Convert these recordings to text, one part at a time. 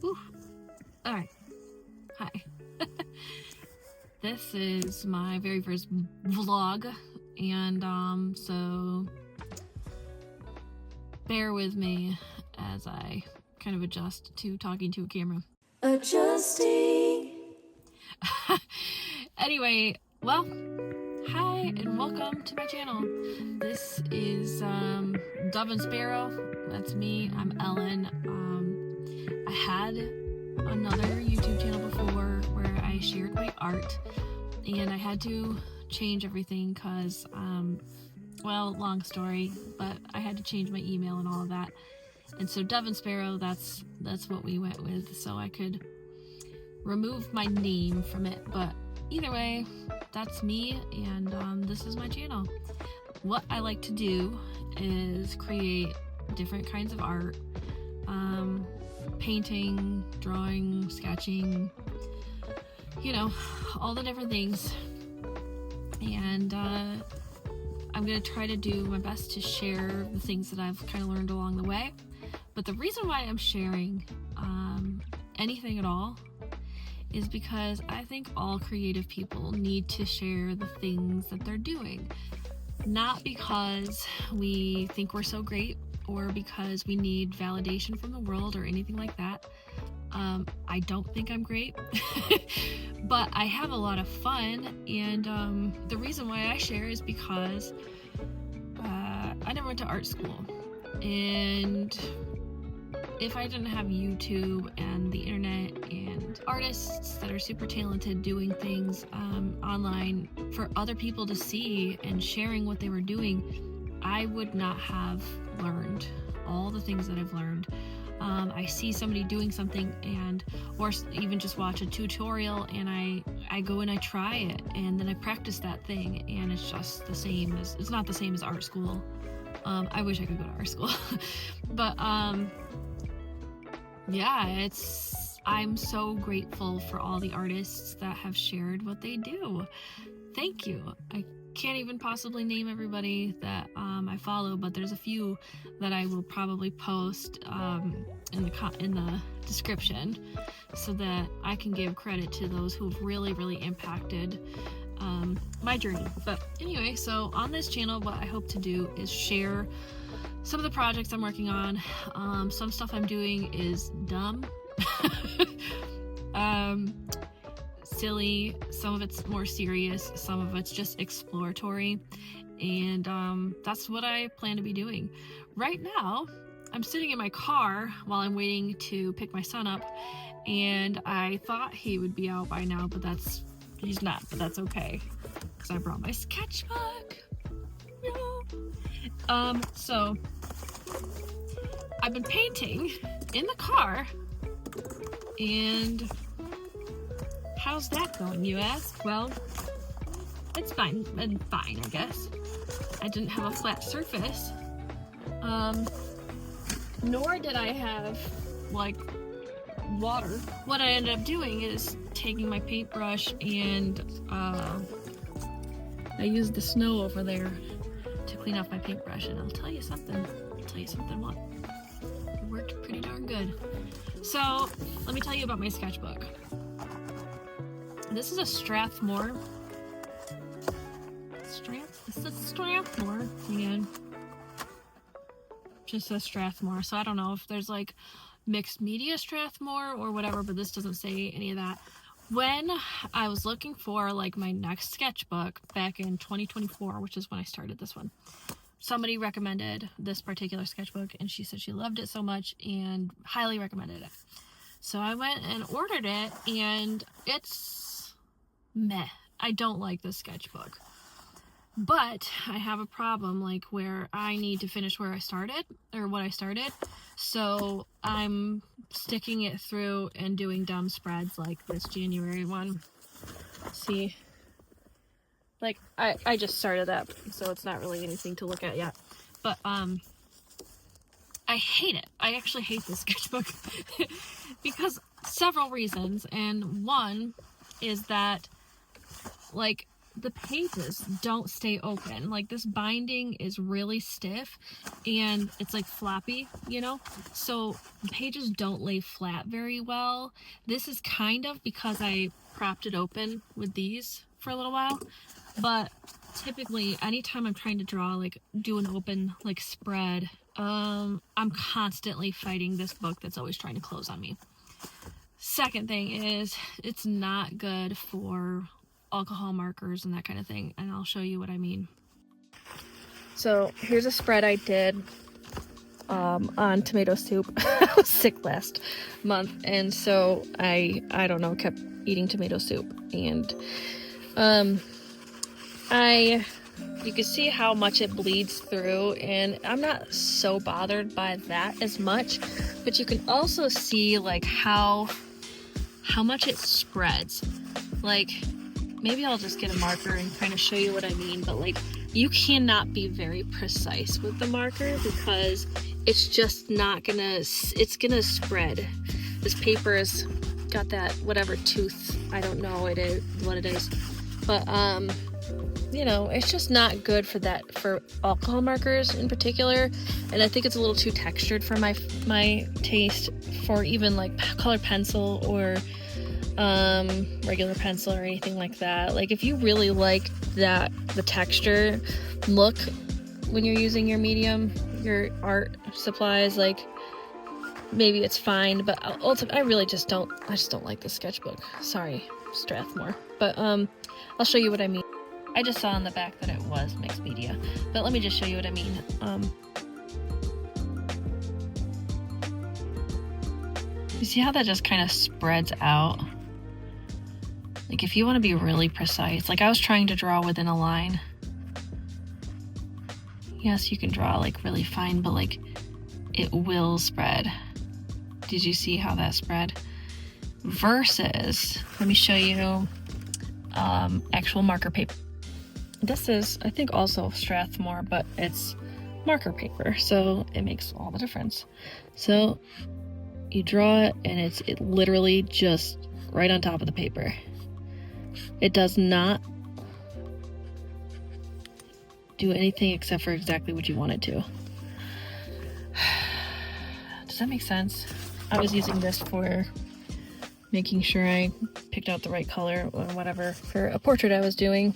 Whew. All right. Hi. This is my very first vlog, and so bear with me as I kind of adjust to talking to a camera. Adjusting. Anyway, well, hi and welcome to my channel. This is Dove and Sparrow. That's me. I'm Ellen. I had another YouTube channel before where I shared my art, and I had to change everything because, well, long story, but I had to change my email and all of that. And so Dove and Sparrow, that's what we went with, so I could remove my name from it. But either way, that's me, and this is my channel. What I like to do is create different kinds of art, painting, drawing, sketching, you know, all the different things. And I'm gonna try to do my best to share the things that I've kind of learned along the way. But the reason why I'm sharing anything at all is because I think all creative people need to share the things that they're doing. Not because we think we're so great or because we need validation from the world or anything like that. I don't think I'm great, but I have a lot of fun, and the reason why I share is because I never went to art school, and if I didn't have YouTube and the internet and artists that are super talented doing things online for other people to see and sharing what they were doing, I would not have learned all the things that I've learned. I see somebody doing something, or even just watch a tutorial, and I go and I try it, and then I practice that thing, and it's just the same as, it's not the same as art school. I wish I could go to art school, but yeah, I'm so grateful for all the artists that have shared what they do. Thank you. I can't even possibly name everybody that I follow, but there's a few that I will probably post in the description so that I can give credit to those who have really impacted my journey. But anyway, so on this channel, what I hope to do is share some of the projects I'm working on. Some stuff I'm doing is dumb, silly, some of it's more serious, some of it's just exploratory, and that's what I plan to be doing. Right now, I'm sitting in my car while I'm waiting to pick my son up, and I thought he would be out by now, but he's not, but that's okay, because I brought my sketchbook. So I've been painting in the car, and how's that going, you ask? Well, it's fine, I guess. I didn't have a flat surface, nor did I have, like, water. What I ended up doing is taking my paintbrush, and I used the snow over there to clean off my paintbrush, and I'll tell you something what, it worked pretty darn good. So let me tell you about my sketchbook. This is a Strathmore. This is Strathmore again. Just says Strathmore, so I don't know if there's like mixed media Strathmore or whatever, but this doesn't say any of that. When I was looking for like my next sketchbook back in 2024, which is when I started this one, somebody recommended this particular sketchbook, and she said she loved it so much and highly recommended it. So I went and ordered it, and it's meh. I don't like this sketchbook. But I have a problem, like, where I need to finish where I started, or what I started. So I'm sticking it through and doing dumb spreads like this January one. See? Like, I just started that, so it's not really anything to look at yet. But, I hate it. I actually hate this sketchbook because several reasons. And one is that, like, the pages don't stay open. Like, this binding is really stiff and it's like floppy, you know, so the pages don't lay flat very well. This is kind of because I propped it open with these for a little while, but typically anytime I'm trying to draw, like do an open like spread, I'm constantly fighting this book that's always trying to close on me. Second thing is, it's not good for alcohol markers and that kind of thing, and I'll show you what I mean. So here's a spread I did on tomato soup. I was sick last month, and so I don't know, kept eating tomato soup, and you can see how much it bleeds through, and I'm not so bothered by that as much, but you can also see like how much it spreads. Like, maybe I'll just get a marker and kind of show you what I mean, but like, you cannot be very precise with the marker because it's just not gonna, it's gonna spread. This paper has got that whatever tooth, I don't know what it is, but you know, it's just not good for that, for alcohol markers in particular, and I think it's a little too textured for my taste for even like colored pencil or regular pencil or anything like that. Like, if you really like the texture look when you're using your medium, your art supplies, like, maybe it's fine, but ultimately I just don't like this sketchbook. Sorry, Strathmore, but I'll show you what I mean. I just saw on the back that it was mixed media, but let me just show you what I mean. You see how that just kind of spreads out? Like, if you want to be really precise, like I was trying to draw within a line. Yes, you can draw like really fine, but like, it will spread. Did you see how that spread? Versus, let me show you actual marker paper. This is, I think, also Strathmore, but it's marker paper, so it makes all the difference. So you draw it, and it literally just right on top of the paper. It does not do anything except for exactly what you want it to. Does that make sense? I was using this for making sure I picked out the right color or whatever for a portrait I was doing.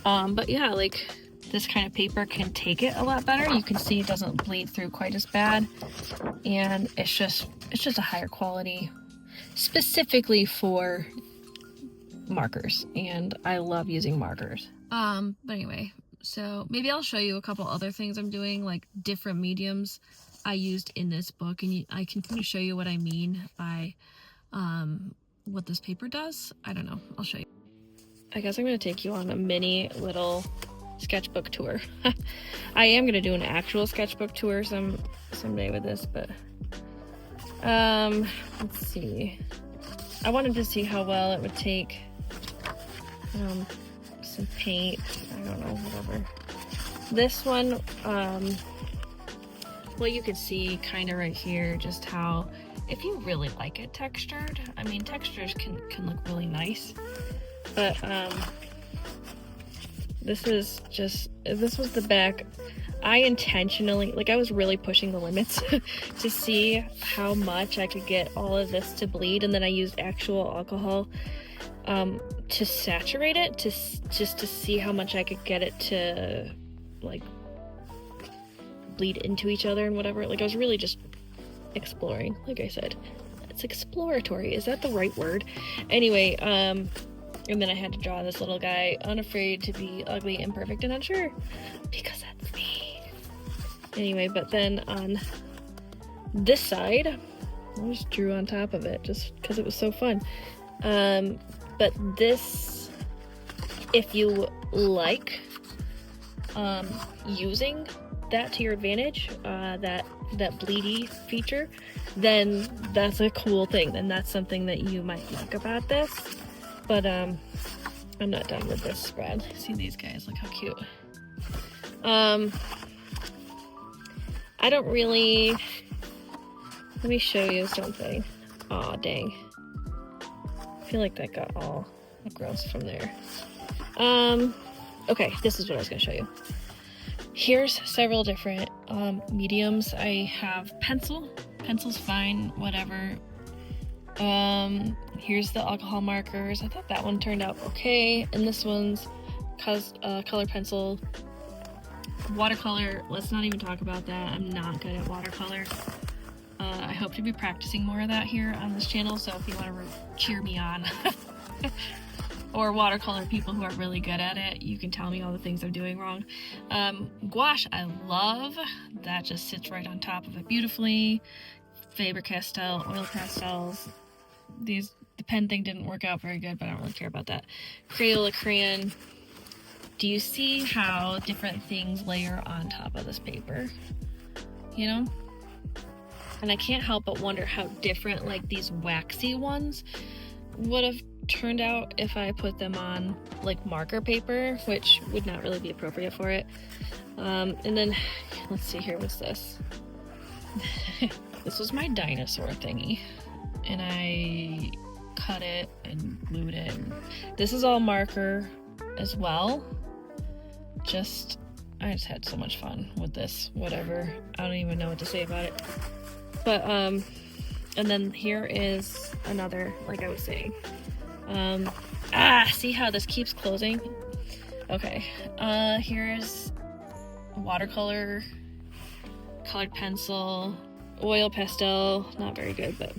But yeah, like, this kind of paper can take it a lot better. You can see it doesn't bleed through quite as bad, and it's just a higher quality, specifically for markers, and I love using markers. But anyway, so maybe I'll show you a couple other things I'm doing, like different mediums I used in this book, and I can kind of show you what I mean by what this paper does. I don't know, I'll show you. I guess I'm going to take you on a mini little sketchbook tour. I am going to do an actual sketchbook tour someday with this, but let's see. I wanted to see how well it would take some paint. I don't know, whatever. This one, well, you can see kind of right here just how, if you really like it textured, I mean, textures can look really nice. But this was the back. I intentionally, like, I was really pushing the limits to see how much I could get all of this to bleed, and then I used actual alcohol to saturate it, just to see how much I could get it to, like, bleed into each other and whatever. Like, I was really just exploring, like I said. It's exploratory, is that the right word? Anyway, and then I had to draw this little guy, unafraid to be ugly, imperfect, and unsure, because that's me. Anyway, but then on this side, I just drew on top of it just because it was so fun. But this, if you like using that to your advantage, that bleedy feature, then that's a cool thing, and that's something that you might like about this. But I'm not done with this spread. See these guys, look how cute. I don't really, let me show you something. Aw, dang. I feel like that got all gross from there. Okay, this is what I was gonna show you. Here's several different mediums. I have pencil's fine, whatever. Here's the alcohol markers. I thought that one turned out okay, and this one's color pencil. Watercolor, let's not even talk about that. I'm not good at watercolor. I hope to be practicing more of that here on this channel, so if you want to cheer me on or watercolor people who are really good at it, you can tell me all the things I'm doing wrong. Gouache, I love. That just sits right on top of it beautifully. Faber-Castell, oil pastels. The pen thing didn't work out very good, but I don't really care about that. Crayola crayon. Do you see how different things layer on top of this paper? You know? And I can't help but wonder how different, like, these waxy ones would have turned out if I put them on, like, marker paper, which would not really be appropriate for it. And then, let's see here, what's this? This was my dinosaur thingy, and I cut it and glued it. This is all marker as well. I just had so much fun with this, whatever. I don't even know what to say about it. But, and then here is another, like I was saying. See how this keeps closing? Okay, here's watercolor, colored pencil, oil pastel, not very good, but,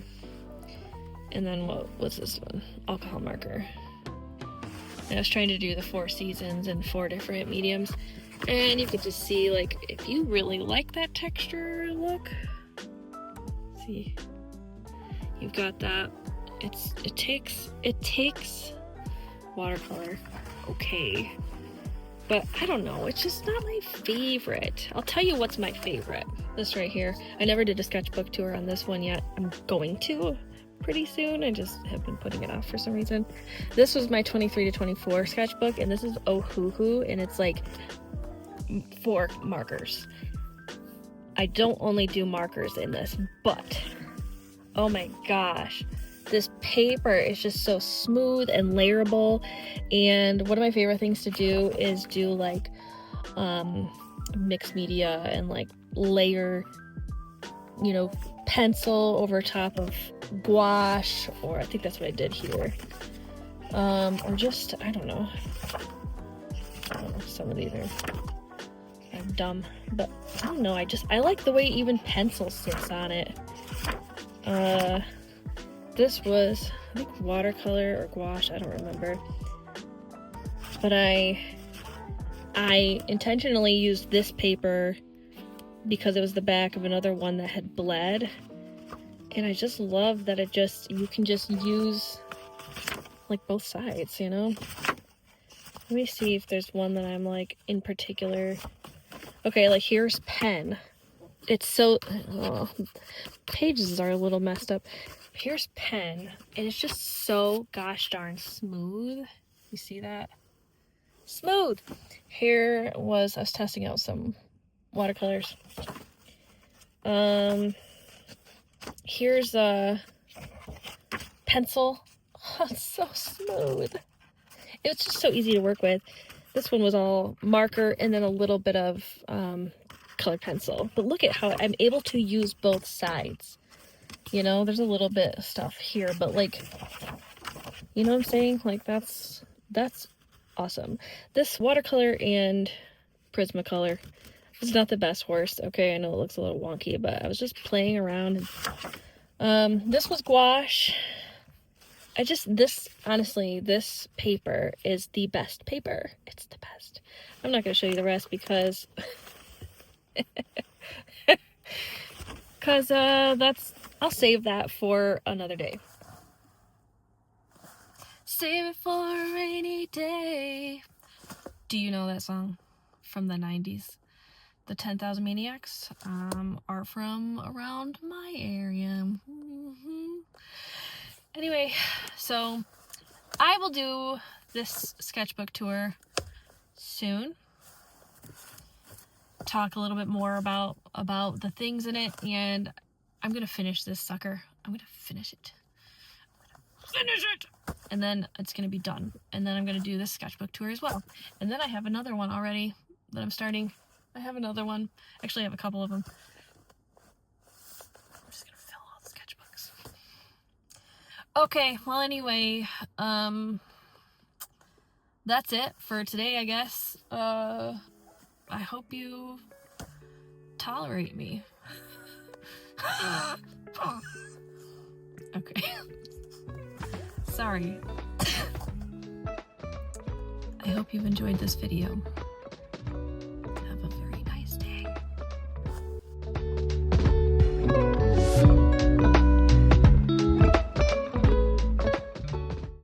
and then what's this one? Alcohol marker. And I was trying to do the 4 seasons and 4 different mediums, and you could just see, like, if you really like that texture look, see, you've got that. It takes watercolor, okay, but I don't know, it's just not my favorite. I'll tell you what's my favorite. This right here. I never did a sketchbook tour on this one yet. I'm going to pretty soon. I just have been putting it off for some reason. This was my 23 to 24 sketchbook, and this is Ohuhu, and it's like 4 markers. I don't only do markers in this, but oh my gosh, this paper is just so smooth and layerable. And one of my favorite things to do is do like mixed media and like layer, you know, pencil over top of gouache, or I think that's what I did here, or just, I don't know, some of these are dumb, but I don't know, I like the way even pencil sits on it. This was, I think, watercolor or gouache, I don't remember, but I intentionally used this paper because it was the back of another one that had bled, and I just love that you can just use like both sides, you know. Let me see if there's one that I'm like in particular. Okay, like here's pen. It's so, pages are a little messed up. Here's pen, and it's just so gosh darn smooth. You see that? Smooth. Here was, I was testing out some watercolors. Here's a pencil. Oh, it's so smooth. It's just so easy to work with. This one was all marker and then a little bit of colored pencil. But look at how I'm able to use both sides. You know, there's a little bit of stuff here, but like, you know what I'm saying? Like that's awesome. This watercolor and Prismacolor is not the best horse. Okay, I know it looks a little wonky, but I was just playing around. And, this was gouache. Honestly, this paper is the best paper. It's the best. I'm not going to show you the rest because I'll save that for another day. Save it for a rainy day. Do you know that song from the 90s? The 10,000 Maniacs are from around my area. Anyway, so I will do this sketchbook tour soon. Talk a little bit more about the things in it, and I'm gonna finish this sucker. I'm gonna finish it. finish it. And then it's going to be done. And then I'm going to do this sketchbook tour as well. And then I have another one already that I'm starting. I have another one. Actually, I have a couple of them. I'm just going to fill all the sketchbooks. Okay, well, anyway, that's it for today, I guess. I hope you tolerate me. Okay. Sorry. I hope you've enjoyed this video.